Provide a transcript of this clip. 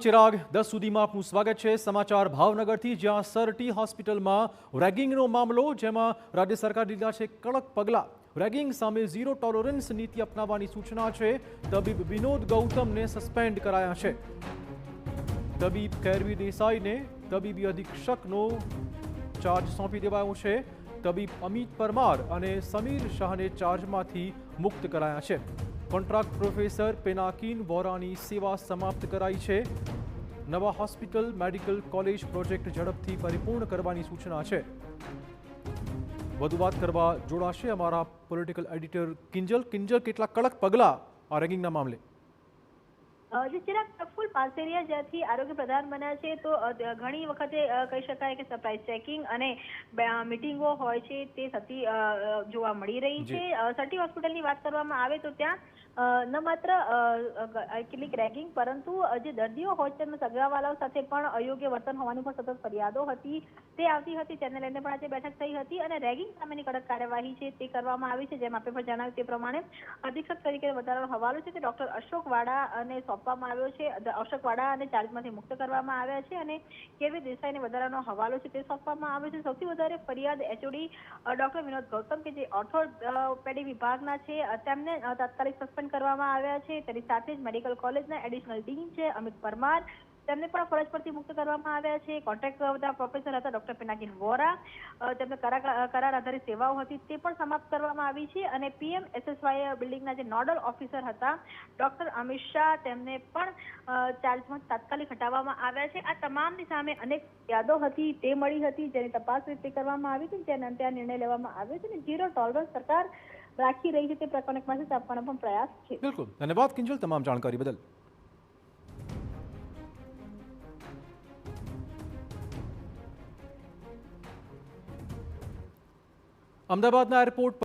ચિરાગ 10 સુધીમાં આપનું સ્વાગત છે। સમાચાર ભાવનગરથી, જ્યાં સર ટી હોસ્પિટલમાં રેગિંગનો મામલો, જેમાં રાજ્ય સરકાર લીધા છે કડક પગલાં। રેગિંગ સામે ઝીરો ટોલરન્સ નીતિ અપનાવવાની સૂચના છે। તબીબ વિનોદ ગૌતમને સસ્પેન્ડ કરાયા છે। તબીબ કેરવી દેસાઈને તબીબી અધિક્ષકનો ચાર્જ સોંપી દેવાયો છે। તબીબ અમિત પરમાર અને સમીર શાહને ચાર્જમાંથી મુક્ત કરાયા છે। કોન્ટ્રાક્ટ પ્રોફેસર પિનાકીન વોરાની સેવા સમાપ્ત કરાઈ છે। નવા હોસ્પિટલ મેડિકલ કોલેજ પ્રોજેક્ટ ઝડપથી પરિપૂર્ણ કરવાની સૂચના છે। વધુ વાત કરવા જોડાશે અમારા પોલિટિકલ એડિટર કિંજલ, કેટલા કડક પગલાં આ રેગિંગના મામલે? જે ચિરાગ પ્રફુલ્લ પાસેરિયા જ્યાંથી આરોગ્ય પ્રધાન બન્યા છે, તો ઘણી વખતે કહી શકાય કે સરપ્રાઇઝ ચેકિંગ અને મીટિંગો હોય છે તે થતી જોવા મળી રહી છે। સટી હોસ્પિટલની વાત કરવામાં આવે તો ત્યાં ન માત્ર કેટલીક રેગિંગ, પરંતુ જે દર્દીઓ હોય છે તેમના સગાવાલાઓ સાથે પણ અયોગ્ય વર્તન હોવાની પણ સતત ફરિયાદો હતી તે આવતી હતી। તેને લઈને પણ આજે બેઠક થઈ હતી અને રેગિંગ સામેની કડક કાર્યવાહી છે તે કરવામાં આવી છે। જેમ આપણે પણ જણાવ્યું તે પ્રમાણે અધિક્ષક તરીકે વધારાનો હવાલો છે તે ડોક્ટર અશોક વાડા અને સોંપવામાં આવ્યો છે। અશોક વાડા અને ચાર્જમાંથી મુક્ત કરવામાં આવ્યા છે અને કેવી દેસાઈને વધારાનો હવાલો છે તે સોંપવામાં આવ્યો છે। સૌથી વધારે ફરિયાદ એચઓડી ડોક્ટર વિનોદ ગૌતમ, કે જે ઓર્થોપેડિક વિભાગના છે, તેમને તાત્કાલિક સસ્પેન્ડ કરવામાં આવ્યા છે। તેની સાથે જ મેડિકલ કોલેજના એડિશનલ ડીન છે અમિત પરમાર, તેમને પણ ફરજ પરથી મુક્ત કરવામાં આવ્યા છે। કોન્ટ્રાક્ટ પ્રોફેસર હતા ડોક્ટર પિનાકીન વોરા, તેમને કરાર આધારિત સેવાઓ હતી તે પણ સમાપ્ત કરવામાં આવી છે। અને PMSSY બિલ્ડિંગના જે નોડલ ઓફિસર હતા ડોક્ટર અમિત શાહ, તેમને પણ ચાર્જમાં તાત્કાલિક હટાવવામાં આવ્યા છે। આ તમામની સામે અનેક યાદો હતી તે મળી હતી, જેની તપાસ રીતે કરવામાં આવી હતી, જેના અંતે આ નિર્ણય લેવામાં આવ્યો છે અને ઝીરો ટોલરન્સ સરકાર રાખી રહી છે તે પ્રકારનો એક મેસેજ આપવાનો પણ પ્રયાસ છે। બિલકુલ, ધન્યવાદ કિંજલ તમામ જાણકારી બદલ। અમદાવાદના એરપોર્ટ